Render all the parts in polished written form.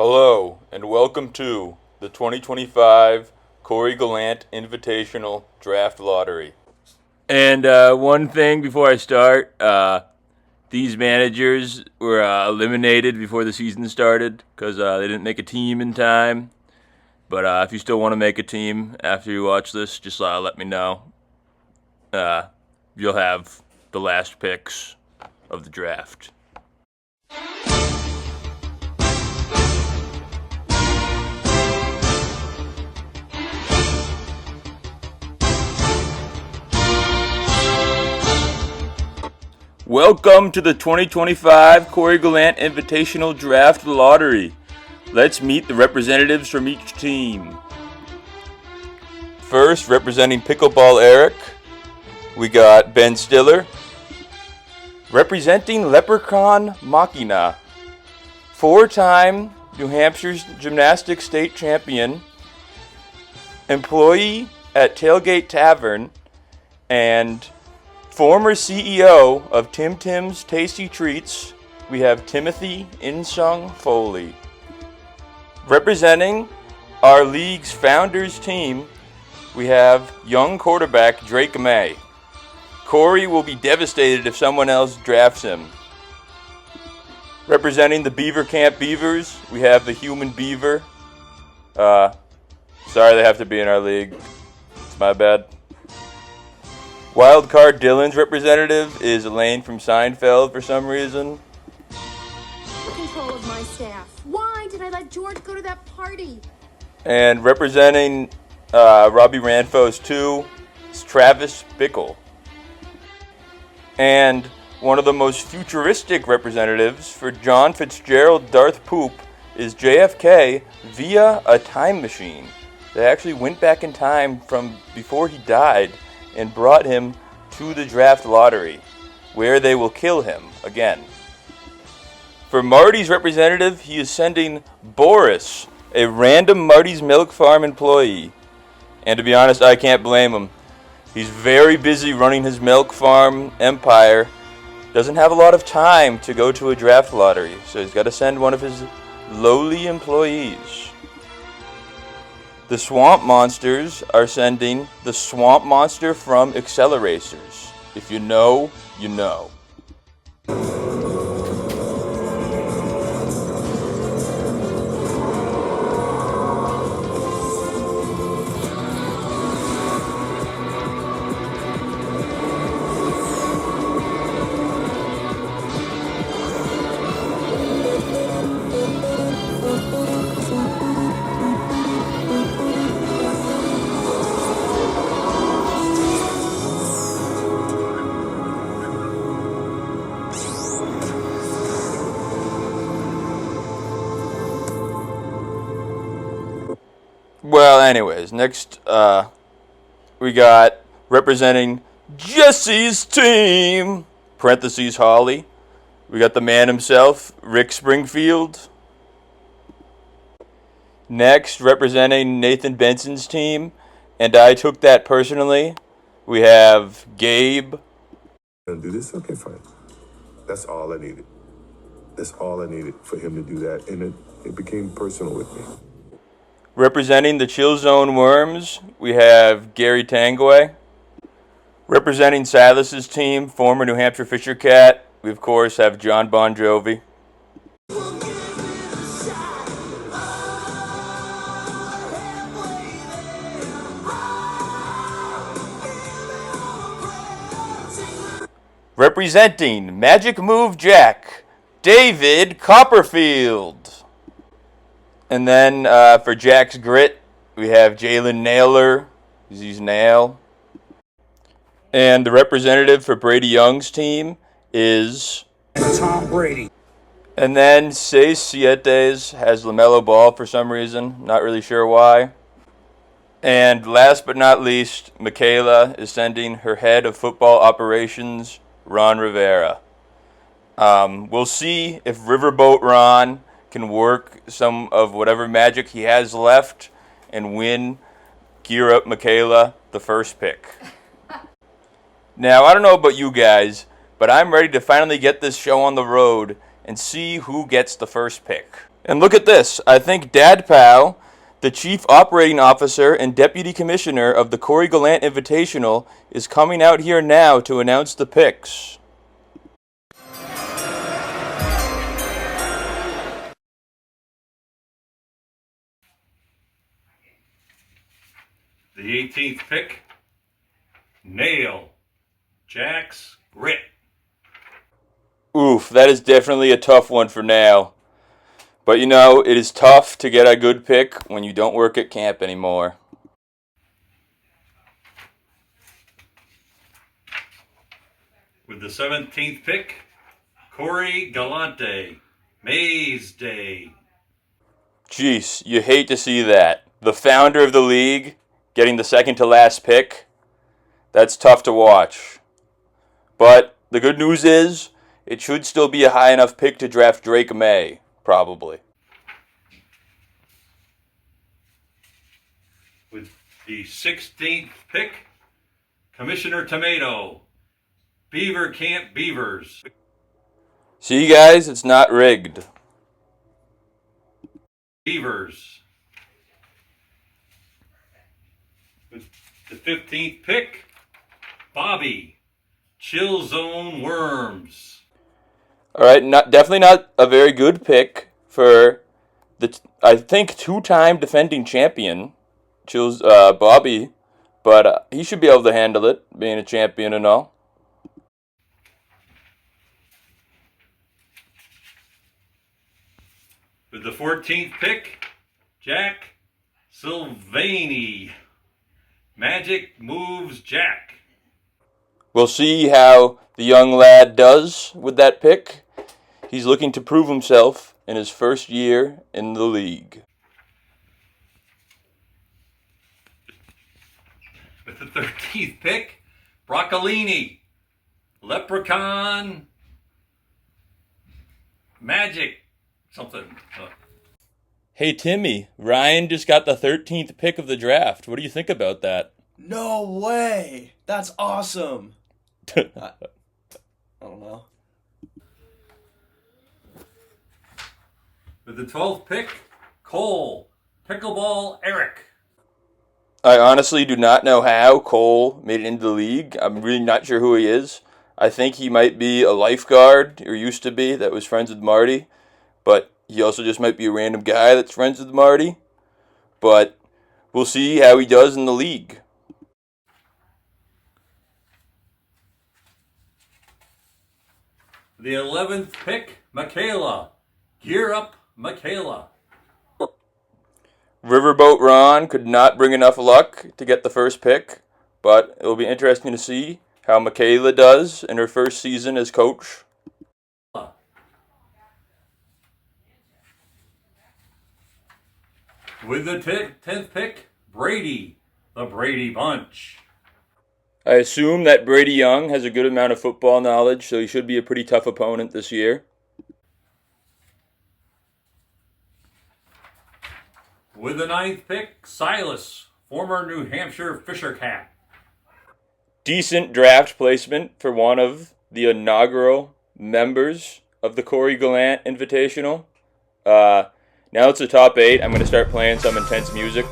Hello, and welcome to the 2025 Corey Galante Invitational Draft Lottery. And one thing before I start, these managers were eliminated before the season started because they didn't make a team in time. But if you still want to make a team after you watch this, just let me know. You'll have the last picks of the draft. Welcome to the 2025 Corey Galante Invitational Draft Lottery. Let's meet the representatives from each team. First, representing Pickleball Eric, we got Ben Stiller. Representing Leprechaun Machina, four-time New Hampshire Gymnastics State Champion, employee at Tailgate Tavern, and former CEO of Tim Tim's Tasty Treats, we have Timothy Insung Foley. Representing our league's founders team, we have young quarterback Drake May. Corey will be devastated if someone else drafts him. Representing the Beaver Camp Beavers, we have the Human Beaver. Sorry they have to be in our league. It's my bad. Wildcard Dylan's representative is Elaine from Seinfeld for some reason. Control of my staff. Why did I let George go to that party? And representing Robbie Ranfo's 2 is Travis Bickle. And one of the most futuristic representatives for John Fitzgerald Darth Poop is JFK via a time machine. They actually went back in time from before he died and brought him to the draft lottery, where they will kill him again. For Marty's representative, he is sending Boris, a random Marty's Milk Farm employee. And to be honest, I can't blame him. He's very busy running his milk farm empire, doesn't have a lot of time to go to a draft lottery, so he's got to send one of his lowly employees. The Swamp Monsters are sending the Swamp Monster from Acceleracers. If you know, you know. Well, anyways, next we got representing Jesse's team, parentheses Holly. We got the man himself, Rick Springfield. Next, representing Nathan Benson's team, and I took that personally, we have Gabe. Gonna do this? Okay, fine. That's all I needed. That's all I needed for him to do that, and it became personal with me. Representing the Chill Zone Worms, we have Gary Tanguay. Representing Silas's team, former New Hampshire Fisher Cat, we of course have John Bon Jovi. Representing Magic Move Jack, David Copperfield. And then for Jack's Grit, we have Jalen Naylor, he's Nail. And the representative for Brady Young's team is Tom Brady. And then Seis Sietes has LaMelo Ball for some reason, not really sure why. And last but not least, Michaela is sending her head of football operations, Ron Rivera. We'll see if Riverboat Ron can work some of whatever magic he has left and win Gear Up Michaela the first pick. Now, I don't know about you guys, but I'm ready to finally get this show on the road and see who gets the first pick. And look at this. I think Dad Pow, the Chief Operating Officer and Deputy Commissioner of the Corey Galante Invitational, is coming out here now to announce the picks. The 18th pick, Nail, Jack's Grit. Oof, that is definitely a tough one for Nail. But you know, it is tough to get a good pick when you don't work at camp anymore. With the 17th pick, Corey Galante, Maze Day. Jeez, you hate to see that. The founder of the league getting the second to last pick, that's tough to watch. But the good news is, it should still be a high enough pick to draft Drake May, probably. With the 16th pick, Commissioner Tomato, Beaver Camp Beavers. See, guys, it's not rigged. Beavers. With the 15th pick, Bobby, Chill Zone Worms. All right, definitely not a very good pick for the, I think, two-time defending champion, Bobby, but he should be able to handle it, being a champion and all. With the 14th pick, Jack Silvani, Magic Moves Jack. We'll see how the young lad does with that pick. He's looking to prove himself in his first year in the league. With the 13th pick, Broccolini, Leprechaun, Magic, something. Hey, Timmy, Ryan just got the 13th pick of the draft. What do you think about that? No way! That's awesome! I don't know. With the 12th pick, Cole, Pickleball Eric. I honestly do not know how Cole made it into the league. I'm really not sure who he is. I think he might be a lifeguard, or used to be, that was friends with Marty. But he also just might be a random guy that's friends with Marty. But we'll see how he does in the league. The 11th pick, Michaela, Gear Up Michaela. Riverboat Ron could not bring enough luck to get the first pick, but it will be interesting to see how Michaela does in her first season as coach. With the 10th pick, Brady, the Brady Bunch. I assume that Brady Young has a good amount of football knowledge, so he should be a pretty tough opponent this year. With the 9th pick, Silas, former New Hampshire Fisher Cat. Decent draft placement for one of the inaugural members of the Corey Galante Invitational. Now it's the top 8. I'm going to start playing some intense music.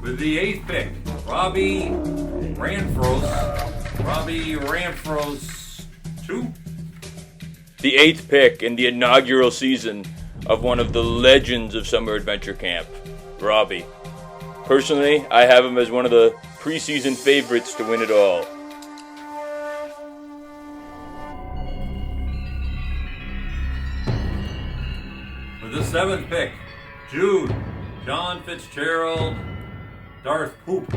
With the 8th pick, Robbie Ranfros 2. The 8th pick in the inaugural season of one of the legends of Summer Adventure Camp, Robbie. Personally, I have him as one of the preseason favorites to win it all. With the 7th pick, Jude, John Fitzgerald, Darth Poop.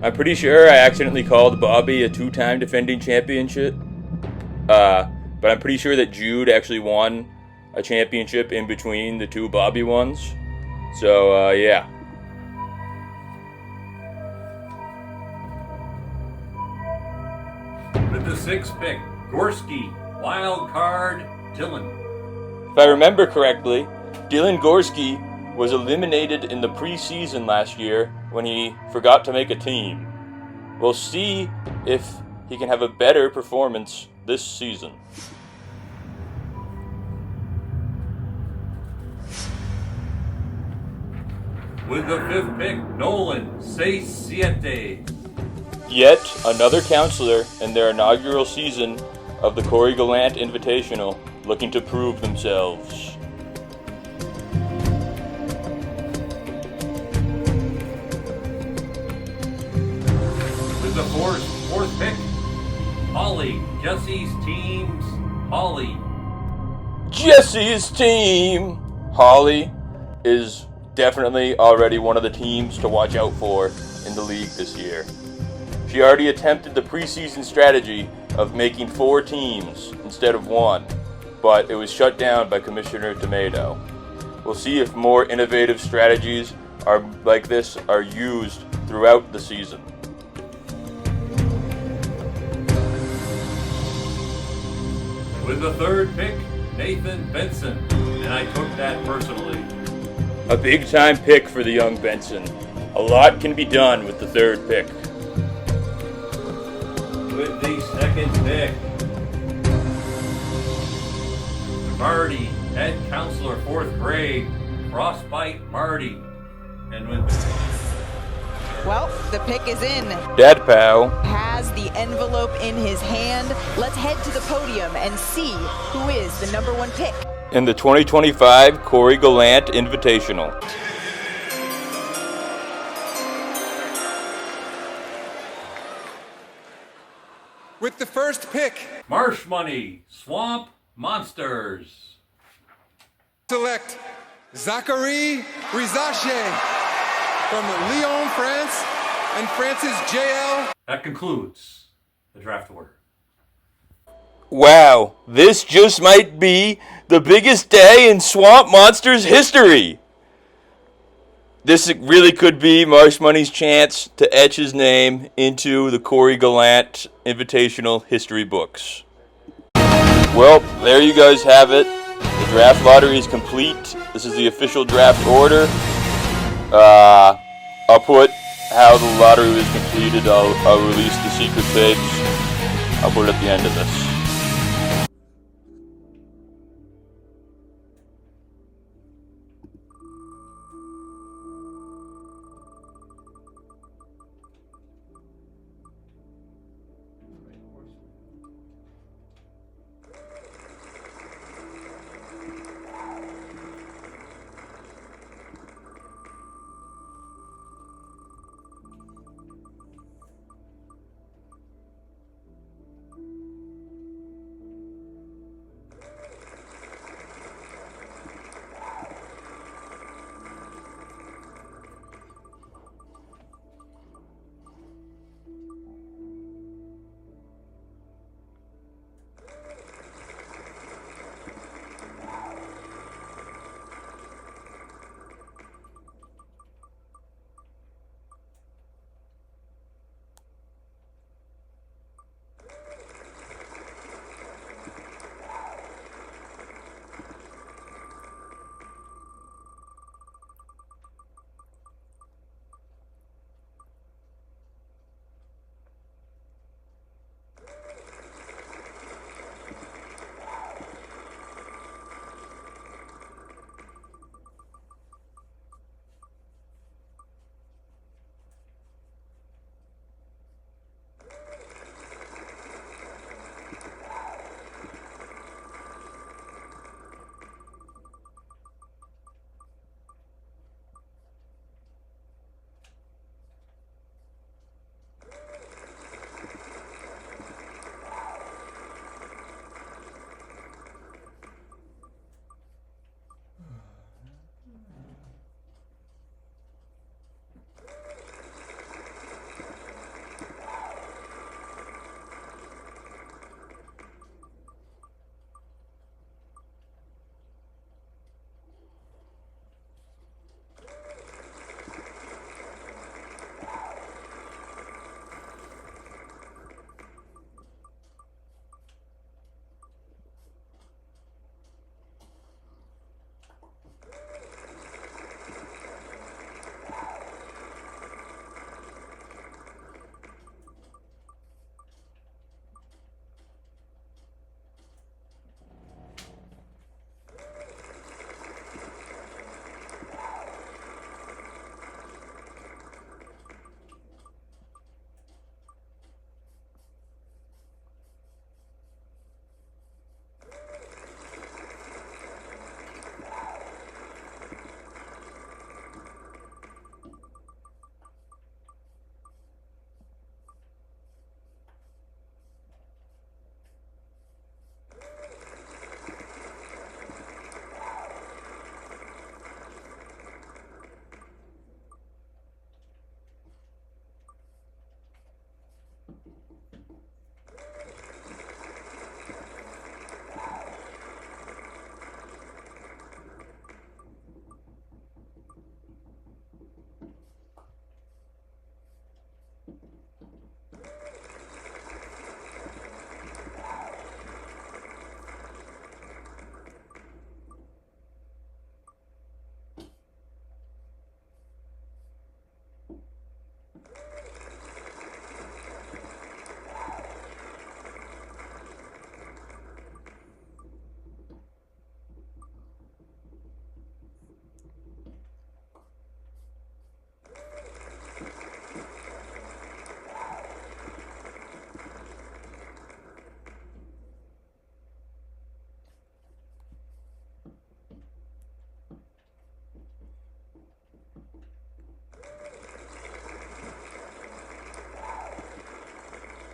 I'm pretty sure I accidentally called Bobby a two-time defending championship. But I'm pretty sure that Jude actually won a championship in between the two Bobby ones. So, yeah. With the 6th pick, Gorski, Wild Card, Dylan. If I remember correctly, Dylan Gorski was eliminated in the preseason last year when he forgot to make a team. We'll see if he can have a better performance this season. With the 5th pick, Nolan 6-7. Yet another counselor in their inaugural season of the Corey Galante Invitational looking to prove themselves. With the 4th pick, Holly, Jesse's team's Holly. Jesse's team! Holly is definitely already one of the teams to watch out for in the league this year. She already attempted the preseason strategy of making 4 teams instead of 1, but it was shut down by Commissioner Tomato. We'll see if more innovative strategies like this are used throughout the season. With the 3rd pick, Nathan Benson, and I took that personally. A big-time pick for the young Benson. A lot can be done with the 3rd pick. With the 2nd pick, Marty, head counselor, 4th grade, Frostbite Marty. And Well, the pick is in. Dad Pow Has the envelope in his hand. Let's head to the podium and see who is the number 1 pick. in the 2025 Corey Galante Invitational. With the 1st pick, Marsh Money, Swamp Monsters. select Zachary Rizache from Lyon, France, and France's JL. That concludes the draft order. Wow, this just might be the biggest day in Swamp Monsters history. This really could be Marsh Money's chance to etch his name into the Corey Galante Invitational history books. Well, there you guys have it. The draft lottery is complete. This is the official draft order. I'll put how the lottery was completed. I'll release the secret page. I'll put it at the end of this.